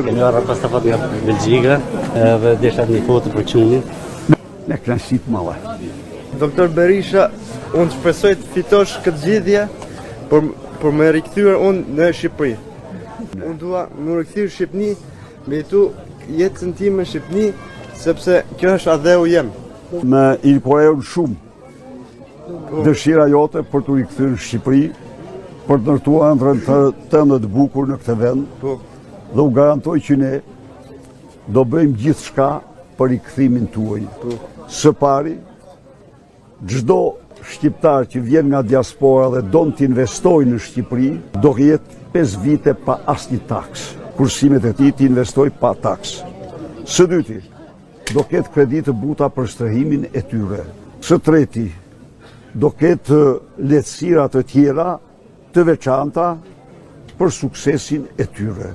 Kemi arra pas të fat nga Belgjika dhe desha një foto për qunin. Me kënaqësi të madhe. Doktor Berisha, unë shpresoj të fitosh këtë zgjedhje për me rikthyer unë në Shqipëri. Unë dua më rikthyer Shqipëni, me jetu jetën time në Shqipëni, sepse kjo është adheu jem. Me inspirojnë shumë dëshira jote për të rikthyer në Shqipëri, për të ndërtuar ëndrrën tënde të bukur në këtë vend. Dhe u garantoj që ne do bëjmë gjithçka për rikthimin tuaj. Së pari, çdo shqiptar që vjen nga diaspora dhe don të investojë në Shqipëri, do jetë 5 vite pa asnjë taks. Kursimet e tij të investoj pa taks. Së dyti, do ketë kredi të buta për shtrëhimin e tyre. Së treti, do ketë lehtësira të tjera të veçanta për suksesin e tyre.